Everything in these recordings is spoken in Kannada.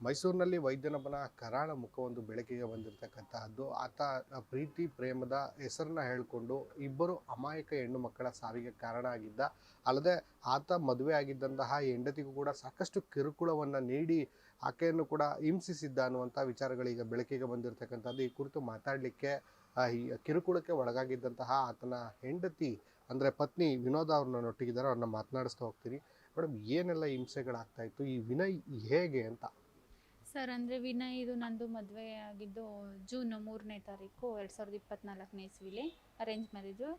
ಮೈಸೂರಿನಲ್ಲಿ ವೈದ್ಯನೊಬ್ಬನ ಕರಾಳ ಮುಖವೊಂದು ಬೆಳಕಿಗೆ ಬಂದಿರತಕ್ಕಂತಹದ್ದು. ಆತ ಪ್ರೀತಿ ಪ್ರೇಮದ ಹೆಸರನ್ನ ಹೇಳಿಕೊಂಡು ಇಬ್ಬರು ಅಮಾಯಕ ಹೆಣ್ಣು ಮಕ್ಕಳ ಸಾವಿಗೆ ಕಾರಣ ಆಗಿದ್ದ. ಅಲ್ಲದೆ ಆತ ಮದುವೆ ಆಗಿದ್ದಂತಹ ಹೆಂಡತಿಗೂ ಕೂಡ ಸಾಕಷ್ಟು ಕಿರುಕುಳವನ್ನು ನೀಡಿ ಆಕೆಯನ್ನು ಕೂಡ ಹಿಂಸಿಸಿದ್ದ ಅನ್ನುವಂಥ ವಿಚಾರಗಳೀಗ ಬೆಳಕಿಗೆ ಬಂದಿರತಕ್ಕಂಥದ್ದು. ಈ ಕುರಿತು ಮಾತಾಡಲಿಕ್ಕೆ ಈ ಕಿರುಕುಳಕ್ಕೆ ಒಳಗಾಗಿದ್ದಂತಹ ಆತನ ಹೆಂಡತಿ ಅಂದರೆ ಪತ್ನಿ ವಿನೋದ ಅವ್ರನ್ನ ನೊಟ್ಟಿಗಿದ್ದಾರೆ. ಅವ್ರನ್ನ ಮಾತನಾಡಿಸ್ತಾ ಹೋಗ್ತೀನಿ. ಮೇಡಮ್, ಏನೆಲ್ಲ ಹಿಂಸೆಗಳಾಗ್ತಾ ಇತ್ತು, ಈ ವಿನಯ್ ಹೇಗೆ ಅಂತ? ಸರ್ ಅಂದರೆ ವಿನಯ್ ಇದು ನಂದು ಮದುವೆ ಆಗಿದ್ದು ಜೂನ್ 3ನೇ ತಾರೀಕು 2024ನೇ ಇಸ್ವಿಲಿ ಅರೇಂಜ್ ಮ್ಯಾರೇಜು.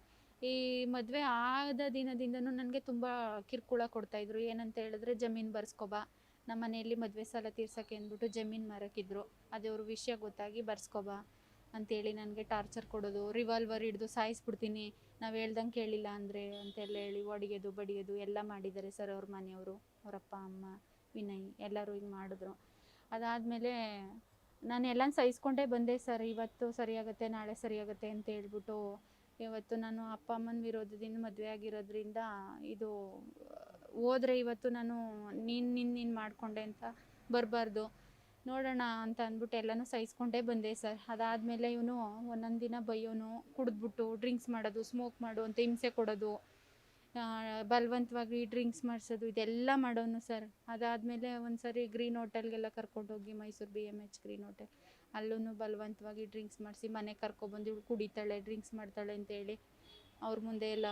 ಈ ಮದುವೆ ಆದ ದಿನದಿಂದನೂ ನನಗೆ ತುಂಬ ಕಿರುಕುಳ ಕೊಡ್ತಾಯಿದ್ರು. ಏನಂತ ಹೇಳಿದ್ರೆ, ಜಮೀನು ಬರ್ಸ್ಕೊಬಾ, ನಮ್ಮ ಮನೆಯಲ್ಲಿ ಮದುವೆ ಸಾಲ ತೀರ್ಸೋಕ್ಕೆ ಅಂದ್ಬಿಟ್ಟು ಜಮೀನು ಮಾರಕ್ಕಿದ್ರು. ಅದೇವ್ರ ವಿಷಯ ಗೊತ್ತಾಗಿ ಬರ್ಸ್ಕೊಬಾ ಅಂತೇಳಿ ನನಗೆ ಟಾರ್ಚರ್ ಕೊಡೋದು, ರಿವಾಲ್ವರ್ ಹಿಡಿದು ಸಾಯಿಸ್ಬಿಡ್ತೀನಿ ನಾವು ಹೇಳ್ದಂಗೆ ಕೇಳಿಲ್ಲ ಅಂದರೆ ಅಂತೆಲ್ಲ ಹೇಳಿ ಹೊಡಿಯೋದು ಬಡಿಯೋದು ಎಲ್ಲ ಮಾಡಿದ್ದಾರೆ ಸರ್. ಅವ್ರ ಮನೆಯವರು, ಅವರಪ್ಪ ಅಮ್ಮ, ವಿನಯ್ ಎಲ್ಲರೂ ಹಿಂಗೆ ಮಾಡಿದ್ರು. ಅದಾದಮೇಲೆ ನಾನು ಎಲ್ಲ ಸಹಿಸ್ಕೊಂಡೇ ಬಂದೆ ಸರ್. ಇವತ್ತು ಸರಿಯಾಗುತ್ತೆ, ನಾಳೆ ಸರಿಯಾಗುತ್ತೆ ಅಂತ ಹೇಳ್ಬಿಟ್ಟು ಇವತ್ತು ನಾನು ಅಪ್ಪ ಅಮ್ಮನ ವಿರೋಧದಿಂದ ಮದುವೆ ಆಗಿರೋದ್ರಿಂದ ಇದು ಹೋದರೆ ಇವತ್ತು ನಾನು ನೀನು ಮಾಡಿಕೊಂಡೆ ಅಂತ ಬರಬಾರ್ದು, ನೋಡೋಣ ಅಂತ ಅಂದ್ಬಿಟ್ಟು ಎಲ್ಲನೂ ಸಹಿಸ್ಕೊಂಡೇ ಬಂದೆ ಸರ್. ಅದಾದಮೇಲೆ ಇವನು ಒಂದೊಂದು ದಿನ ಬೈಯೋನು, ಕುಡಿದ್ಬಿಟ್ಟು ಡ್ರಿಂಕ್ಸ್ ಮಾಡೋದು, ಸ್ಮೋಕ್ ಮಾಡು ಅಂತ ಹಿಂಸೆ ಕೊಡೋದು, ಬಲವಂತವಾಗಿ ಡ್ರಿಂಕ್ಸ್ ಮಾಡಿಸೋದು, ಇದೆಲ್ಲ ಮಾಡೋನು ಸರ್. ಅದಾದಮೇಲೆ ಒಂದು ಸರಿ ಗ್ರೀನ್ ಹೋಟೆಲ್ಗೆಲ್ಲ ಕರ್ಕೊಂಡೋಗಿ, ಮೈಸೂರು BMH ಗ್ರೀನ್ ಹೋಟೆಲ್, ಅಲ್ಲೂ ಬಲವಂತವಾಗಿ ಡ್ರಿಂಕ್ಸ್ ಮಾಡಿಸಿ ಮನೆಗೆ ಕರ್ಕೊಬಂದು ಇವಳು ಕುಡಿತಾಳೆ, ಡ್ರಿಂಕ್ಸ್ ಮಾಡ್ತಾಳೆ ಅಂತೇಳಿ ಅವ್ರ ಮುಂದೆ ಎಲ್ಲ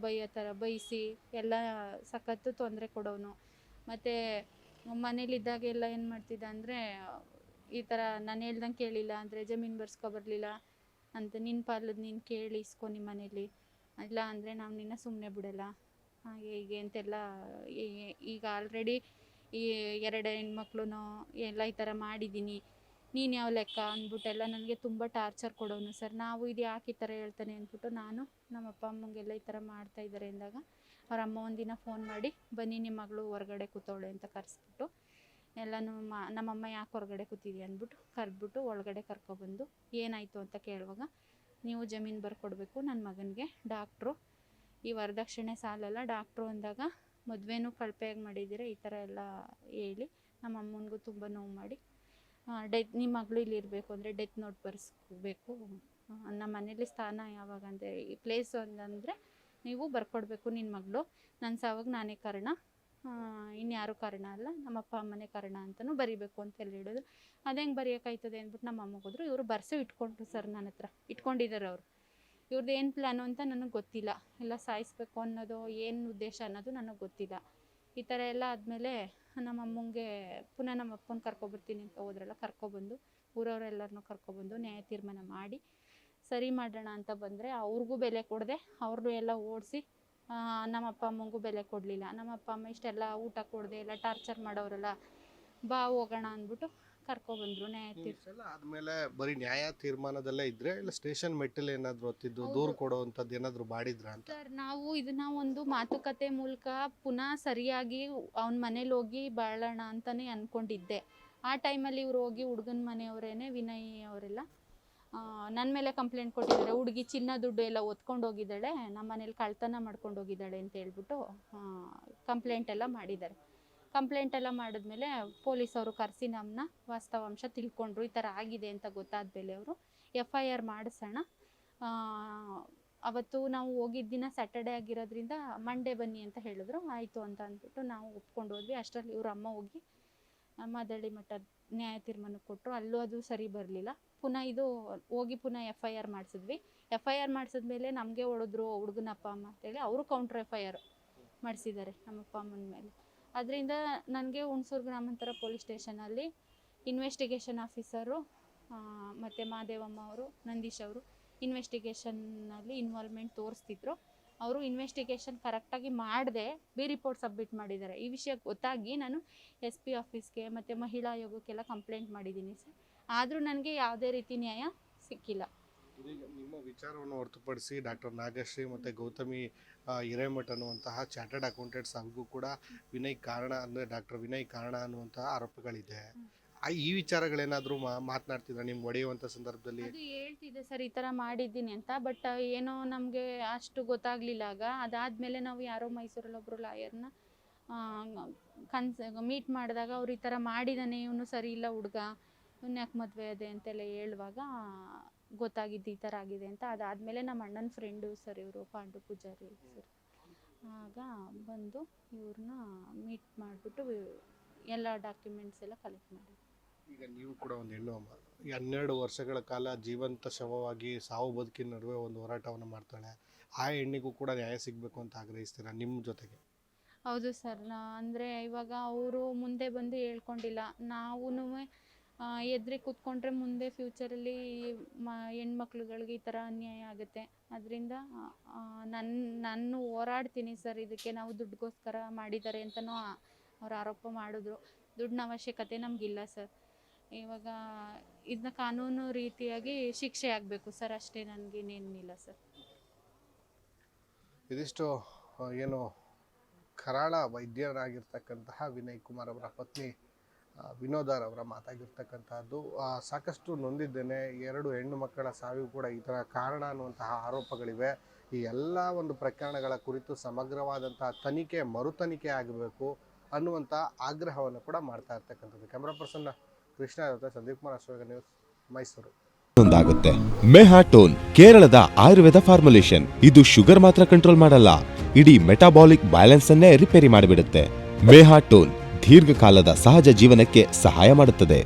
ಬೈಯೋ ಥರ ಬೈಸಿ ಎಲ್ಲ ಸಖತ್ತು ತೊಂದರೆ ಕೊಡೋನು. ಮತ್ತು ಮನೇಲಿದ್ದಾಗೆಲ್ಲ ಏನು ಮಾಡ್ತಿದ್ದ ಅಂದರೆ, ಈ ಥರ ನಾನು ಹೇಳ್ದಂಗೆ ಕೇಳಿಲ್ಲ ಅಂದರೆ ಜಮೀನು ಬರ್ಸ್ಕೊಬರ್ಲಿಲ್ಲ ಅಂತ, ನಿನ್ನ ಪಾಲದು ನೀನು ಕೇಳಿ ಇಸ್ಕೊ ನಿಮ್ಮ ಮನೇಲಿ, ಇಲ್ಲ ಅಂದರೆ ನಾವು ನಿನ್ನ ಸುಮ್ಮನೆ ಬಿಡಲ್ಲ, ಹಾಗೆ ಹೀಗೆ ಅಂತೆಲ್ಲ. ಈಗ ಆಲ್ರೆಡಿ ಈ 2 ಹೆಣ್ಮಕ್ಳು ಎಲ್ಲ ಈ ಥರ ಮಾಡಿದ್ದೀನಿ, ನೀನು ಯಾವ ಲೆಕ್ಕ ಅಂದ್ಬಿಟ್ಟೆಲ್ಲ ನನಗೆ ತುಂಬ ಟಾರ್ಚರ್ ಕೊಡೋನು ಸರ್. ನಾವು ಇದು ಯಾಕೆ ಈ ಥರ ಹೇಳ್ತಾನೆ ಅಂದ್ಬಿಟ್ಟು ನಾನು ನಮ್ಮ ಅಪ್ಪ ಅಮ್ಮಂಗೆಲ್ಲ ಈ ಥರ ಮಾಡ್ತಾಯಿದ್ದಾರೆ ಅಂದಾಗ ಅವ್ರ ಅಮ್ಮ ಒಂದಿನ ಫೋನ್ ಮಾಡಿ, ಬನ್ನಿ ನಿಮ್ಮ ಮಗಳು ಹೊರಗಡೆ ಕೂತವಳೆ ಅಂತ ಕರೆಸ್ಬಿಟ್ಟು ಎಲ್ಲನೂ ನಮ್ಮಮ್ಮ ಯಾಕೆ ಹೊರಗಡೆ ಕೂತಿದ್ಯಾ ಅಂದ್ಬಿಟ್ಟು ಕರೆದ್ಬಿಟ್ಟು ಒಳಗಡೆ ಕರ್ಕೊಬಂದು ಏನಾಯಿತು ಅಂತ ಕೇಳುವಾಗ, ನೀವು ಜಮೀನು ಬರ್ಕೊಡ್ಬೇಕು ನನ್ನ ಮಗನಿಗೆ, ಡಾಕ್ಟ್ರು ಈ ವರದಕ್ಷಿಣೆ ಸಾಲಲ್ಲ ಡಾಕ್ಟ್ರು ಅಂದಾಗ, ಮದುವೆನೂ ಕಳಪೆಯಾಗಿ ಮಾಡಿದ್ದೀರ ಈ ಥರ ಎಲ್ಲ ಹೇಳಿ ನಮ್ಮ ಅಮ್ಮನಿಗೂ ತುಂಬ ನೋವು ಮಾಡಿ, ನಿಮ್ಮ ಮಗಳು ಇಲ್ಲಿ ಇರಬೇಕು ಅಂದರೆ ಡೆತ್ ನೋಟ್ ಬರ್ಸ್ಬೇಕು, ನಮ್ಮ ಮನೇಲಿ ಸ್ಥಾನ ಯಾವಾಗ ಅಂದರೆ ಈ ಪ್ಲೇಸು ಅಂತಂದರೆ ನೀವು ಬರ್ಕೊಡ್ಬೇಕು, ನಿನ್ನ ಮಗಳು ನನ್ನ ಸಾವಾಗ ನಾನೇ ಕಾರಣ, ಇನ್ಯಾರೂ ಕಾರಣ ಅಲ್ಲ, ನಮ್ಮ ಅಪ್ಪ ಅಮ್ಮನೇ ಕಾರಣ ಅಂತಲೂ ಬರಿಬೇಕು ಅಂತೆಲ್ಲ ಹೇಳಿದ್ರು. ಅದು ಹೆಂಗೆ ಬರೆಯೋಕ್ಕಾಯ್ತದೆ ಅಂದ್ಬಿಟ್ಟು ನಮ್ಮ ಅಮ್ಮಗೆ ಹೋದ್ರು. ಇವರು ಬರ್ಸು ಇಟ್ಕೊಂಡ್ರು ಸರ್, ನನ್ನ ಹತ್ರ ಇಟ್ಕೊಂಡಿದ್ದಾರೆ ಅವರು. ಇವ್ರದ್ದು ಏನು ಪ್ಲ್ಯಾನು ಅಂತ ನನಗೆ ಗೊತ್ತಿಲ್ಲ, ಎಲ್ಲ ಸಾಯಿಸ್ಬೇಕು ಅನ್ನೋದು ಏನು ಉದ್ದೇಶ ಅನ್ನೋದು ನನಗೆ ಗೊತ್ತಿಲ್ಲ. ಈ ಥರ ಎಲ್ಲ ಆದಮೇಲೆ ನಮ್ಮ ಅಮ್ಮಂಗೆ ಪುನಃ ನಮ್ಮ ಅಪ್ಪನ ಕರ್ಕೊಬರ್ತೀನಿ ಅಂತ ಹೋದ್ರಲ್ಲ, ಕರ್ಕೊಬಂದು ಊರವರೆಲ್ಲರನ್ನೂ ಕರ್ಕೊಬಂದು ನ್ಯಾಯ ತೀರ್ಮಾನ ಮಾಡಿ ಸರಿ ಮಾಡೋಣ ಅಂತ ಬಂದರೆ, ಅವ್ರಿಗೂ ಬೆಲೆ ಕೊಡದೆ ಅವ್ರನ್ನೂ ಎಲ್ಲ ಓಡಿಸಿ, ನಮ್ಮ ಅಪ್ಪ ಅಮ್ಮಂಗೂ ಬೆಲೆ ಕೊಡಲಿಲ್ಲ. ನಮ್ಮ ಅಪ್ಪ ಅಮ್ಮ ಇಷ್ಟೆಲ್ಲ ಊಟ ಕೊಡದೆ ಎಲ್ಲ ಟಾರ್ಚರ್ ಮಾಡೋರೆಲ್ಲ, ಬಾ ಹೋಗೋಣ ಅಂದ್ಬಿಟ್ಟು ಕರ್ಕೊಬಂದರು ನ್ಯಾಯ ತೀರ್ಮಾನ. ಆದ್ಮೇಲೆ ಬರೀ ನ್ಯಾಯ ತೀರ್ಮಾನದಲ್ಲೇ ಇದ್ರೆ, ಇಲ್ಲ ಸ್ಟೇಷನ್ ಮೆಟ್ಟಲ್ ಏನಾದ್ರು ಹೊತ್ತಿದ್ದು ದೂರು ಕೊಡುವಂಥದ್ದು ಏನಾದ್ರು ಮಾಡಿದ್ರ ಅಂತ? ಸರ್, ನಾವು ಇದನ್ನ ಒಂದು ಮಾತುಕತೆ ಮೂಲಕ ಪುನಃ ಸರಿಯಾಗಿ ಅವನ ಮನೇಲಿ ಹೋಗಿ ಬಾಳೋಣ ಅಂತಲೇ ಅಂದ್ಕೊಂಡಿದ್ದೆ. ಆ ಟೈಮಲ್ಲಿ ಇವ್ರು ಹೋಗಿ ಹುಡುಗನ ಮನೆಯವರೇನೆ ವಿನಯ್ ಅವರೆಲ್ಲ ನನ್ನ ಮೇಲೆ ಕಂಪ್ಲೇಂಟ್ ಕೊಟ್ಟಿದ್ದಾರೆ, ಹುಡುಗಿ ಚಿನ್ನ ದುಡ್ಡು ಎಲ್ಲ ಹೊತ್ಕೊಂಡು ಹೋಗಿದ್ದಾಳೆ, ನಮ್ಮ ಮನೇಲಿ ಕಳ್ತನ ಮಾಡ್ಕೊಂಡು ಹೋಗಿದ್ದಾಳೆ ಅಂತ ಹೇಳ್ಬಿಟ್ಟು ಕಂಪ್ಲೇಂಟ್ ಎಲ್ಲ ಮಾಡಿದ್ದಾರೆ. ಕಂಪ್ಲೇಂಟ್ ಎಲ್ಲ ಮಾಡಿದ್ಮೇಲೆ ಪೊಲೀಸವರು ಕರೆಸಿ ನಮ್ಮನ್ನ ವಾಸ್ತವಾಂಶ ತಿಳ್ಕೊಂಡ್ರು. ಈ ಥರ ಆಗಿದೆ ಅಂತ ಗೊತ್ತಾದ್ಮೇಲೆ ಅವರು FIR ಮಾಡಿಸೋಣ, ಅವತ್ತು ನಾವು ಹೋಗಿದ್ದ ದಿನ ಸ್ಯಾಟರ್ಡೆ ಆಗಿರೋದ್ರಿಂದ ಮಂಡೇ ಬನ್ನಿ ಅಂತ ಹೇಳಿದ್ರು. ಆಯಿತು ಅಂತ ಅಂದ್ಬಿಟ್ಟು ನಾವು ಒಪ್ಕೊಂಡು ಹೋದ್ವಿ. ಅಷ್ಟರಲ್ಲಿ ಇವ್ರ ಅಮ್ಮ ಹೋಗಿ ಮಾದಳ್ಳಿ ಮಠದ ನ್ಯಾಯ ತೀರ್ಮಾನ ಕೊಟ್ಟರು. ಅಲ್ಲೂ ಅದು ಸರಿ ಬರಲಿಲ್ಲ. ಪುನಃ ಇದು ಹೋಗಿ ಪುನಃ FIR ಮಾಡಿಸಿದ್ವಿ. FIR ಮಾಡಿಸಿದ್ಮೇಲೆ ನಮಗೆ ಹೊಡೆದ್ರು ಹುಡುಗನ ಅಪ್ಪ ಅಮ್ಮ ಅಂತೇಳಿ ಅವರು ಕೌಂಟ್ರ್ FIR ಮಾಡಿಸಿದ್ದಾರೆ ನಮ್ಮ ಅಪ್ಪ ಅಮ್ಮನ ಮೇಲೆ. ಅದರಿಂದ ನನಗೆ ಹುಣಸೂರು ಗ್ರಾಮಾಂತರ ಪೊಲೀಸ್ ಸ್ಟೇಷನಲ್ಲಿ ಇನ್ವೆಸ್ಟಿಗೇಷನ್ ಆಫೀಸರು ಮತ್ತು ಮಾದೇವಮ್ಮ ಅವರು, ನಂದೀಶ್ ಅವರು ಇನ್ವೆಸ್ಟಿಗೇಷನ್ನಲ್ಲಿ ಇನ್ವಾಲ್ವ್ಮೆಂಟ್ ತೋರಿಸ್ತಿದ್ರು. ಅವರು ಇನ್ವೆಸ್ಟಿಗೇಷನ್ ಕರೆಕ್ಟಾಗಿ ಮಾಡದೆ ರಿಪೋರ್ಟ್ ಸಬ್ಮಿಟ್ ಮಾಡಿದ್ದಾರೆ. ಈ ವಿಷಯ ಗೊತ್ತಾಗಿ ನಾನು SP ಆಫೀಸ್ಗೆ ಮತ್ತು ಮಹಿಳಾ ಆಯೋಗಕ್ಕೆಲ್ಲ ಕಂಪ್ಲೇಂಟ್ ಮಾಡಿದ್ದೀನಿ ಸರ್. ಆದರೂ ನನಗೆ ಯಾವುದೇ ರೀತಿ ನ್ಯಾಯ ಸಿಕ್ಕಿಲ್ಲ. ಇದೀಗ ನಿಮ್ಮ ವಿಚಾರವನ್ನು ಹೊರತುಪಡಿಸಿ ಡಾಕ್ಟರ್ ನಾಗಶ್ರೀ ಮತ್ತು ಗೌತಮಿ ಹಿರೇಮಠ ಅನ್ನುವಂತಹ ಚಾರ್ಟರ್ಡ್ ಅಕೌಂಟೆಂಟ್ಸ್ ಹಾಗೂ ಕೂಡ ವಿನಯ್ ಕಾರಣ ಅಂದರೆ ಡಾಕ್ಟರ್ ವಿನಯ್ ಕಾರಣ ಅನ್ನುವಂತಹ ಆರೋಪಗಳಿದೆ. ಈ ವಿಚಾರಗಳೇನಾದರೂ ಮಾತನಾಡ್ತಿದ್ರೆ ನಿಮ್ಗೆ ಹೊಡೆಯುವಂಥ ಸಂದರ್ಭದಲ್ಲಿ? ಅದು ಹೇಳ್ತಿದ್ದೆ ಸರ್, ಈ ಥರ ಮಾಡಿದ್ದೀನಿ ಅಂತ. ಬಟ್ ಏನೋ ನಮಗೆ ಅಷ್ಟು ಗೊತ್ತಾಗಲಿಲ್ಲ ಆಗ. ಅದಾದಮೇಲೆ ನಾವು ಯಾರೋ ಮೈಸೂರಲ್ಲಿ ಒಬ್ಬರು ಲಾಯರ್ನ ಮೀಟ್ ಮಾಡಿದಾಗ ಅವ್ರು ಈ ಥರ ಮಾಡಿದಾನೆ, ಇವನು ಸರಿ ಇಲ್ಲ ಹುಡುಗ, ಇವನು ಯಾಕೆ ಮದುವೆ ಅದೇ ಅಂತೆಲ್ಲ ಹೇಳುವಾಗ ಗೊತ್ತಾಗಿದ್ದು ಈ ಥರ ಆಗಿದೆ ಅಂತ. ಅದಾದಮೇಲೆ ನಮ್ಮ ಅಣ್ಣನ ಫ್ರೆಂಡು ಸರ್ ಇವರು ಪಾಂಡು ಪೂಜಾರಿ ಸರ್, ಆಗ ಬಂದು ಇವ್ರನ್ನ ಮೀಟ್ ಮಾಡಿಬಿಟ್ಟು ಎಲ್ಲ ಡಾಕ್ಯುಮೆಂಟ್ಸ್ ಎಲ್ಲ ಕಲೆಕ್ಟ್ ಮಾಡಿ. ಈಗ ನೀವು ಕೂಡ ಒಂದು ಹೆಣ್ಣು ಅಮ್ಮ, 12 ವರ್ಷಗಳ ಕಾಲ ಜೀವಂತ ಶವವಾಗಿ ಸಾವು ಬದುಕಿನ ನಡುವೆ ಒಂದು ಹೋರಾಟವನ್ನು ಮಾಡ್ತಾಳೆ. ಆ ಹೆಣ್ಣಿಗೂ ಕೂಡ ನ್ಯಾಯ ಸಿಗಬೇಕು ಅಂತ ಆಗ್ರಹಿಸ್ತೀರಾ ನಿಮ್ಮ ಜೊತೆಗೆ? ಹೌದು ಸರ್, ಅಂದರೆ ಇವಾಗ ಅವರು ಮುಂದೆ ಬಂದು ಹೇಳ್ಕೊಂಡಿಲ್ಲ, ನಾವು ಎದುರಿ ಕೂತ್ಕೊಂಡ್ರೆ ಮುಂದೆ ಫ್ಯೂಚರಲ್ಲಿ ಹೆಣ್ಮಕ್ಳುಗಳಿಗೆ ಈ ಥರ ಅನ್ಯಾಯ ಆಗುತ್ತೆ. ಅದರಿಂದ ನಾನು ಹೋರಾಡ್ತೀನಿ ಸರ್ ಇದಕ್ಕೆ. ನಾವು ದುಡ್ಡುಗೋಸ್ಕರ ಮಾಡಿದ್ದಾರೆ ಅಂತಲೂ ಅವ್ರು ಆರೋಪ ಮಾಡಿದ್ರು. ದುಡ್ಡಿನ ಅವಶ್ಯಕತೆ ನಮಗಿಲ್ಲ ಸರ್. ಇವಾಗ ಇದನ್ನ ಕಾನೂನು ರೀತಿಯಾಗಿ ಶಿಕ್ಷೆ ಆಗಬೇಕು ಸರ್, ಅಷ್ಟೇ, ನನಗೇನೇನಿಲ್ಲ ಸರ್. ಇದಿಷ್ಟು ಏನು ಕರಾಳ ವೈದ್ಯರಾಗಿರ್ತಕ್ಕಂತಹ ವಿನಯ್ ಕುಮಾರ್ ಅವರ ಪತ್ನಿ ವಿನೋದರ್ ಅವರ ಮಾತಾಗಿರ್ತಕ್ಕಂಥದ್ದು. ಸಾಕಷ್ಟು ನೊಂದಿದ್ದೇನೆ, 2 ಹೆಣ್ಣು ಮಕ್ಕಳ ಸಾವಿಗೂ ಕೂಡ ಈ ಥರ ಕಾರಣ ಅನ್ನುವಂತಹ ಆರೋಪಗಳಿವೆ. ಈ ಎಲ್ಲ ಒಂದು ಪ್ರಕರಣಗಳ ಕುರಿತು ಸಮಗ್ರವಾದಂತಹ ತನಿಖೆ, ಮರುತನಿಖೆ ಆಗಬೇಕು ಅನ್ನುವಂಥ ಆಗ್ರಹವನ್ನು ಕೂಡ ಮಾಡ್ತಾ ಇರ್ತಕ್ಕಂಥದ್ದು. ಕ್ಯಾಮ್ರಾ ಪರ್ಸನ್ ಕೃಷ್ಣ ಜೊತೆ ಸಂದೀಪ್ ಕುಮಾರ್, ಅಶ್ವಗ ನ್ಯೂಸ್, ಮೈಸೂರು. ಒಂದಾಗುತ್ತೆ ಮೆಹಾಟೋನ್, ಕೇರಳದ ಆಯುರ್ವೇದ ಫಾರ್ಮುಲೇಷನ್. ಇದು ಶುಗರ್ ಮಾತ್ರ ಕಂಟ್ರೋಲ್ ಮಾಡಲ್ಲ, ಇಡೀ ಮೆಟಾಬಾಲಿಕ್ ಬ್ಯಾಲೆನ್ಸ್ ಅನ್ನೇ ರಿಪೇರಿ ಮಾಡಿಬಿಡುತ್ತೆ. ಮೆಹಾಟೋನ್ ದೀರ್ಘಕಾಲದ ಸಹಜ ಜೀವನಕ್ಕೆ ಸಹಾಯ ಮಾಡುತ್ತದೆ.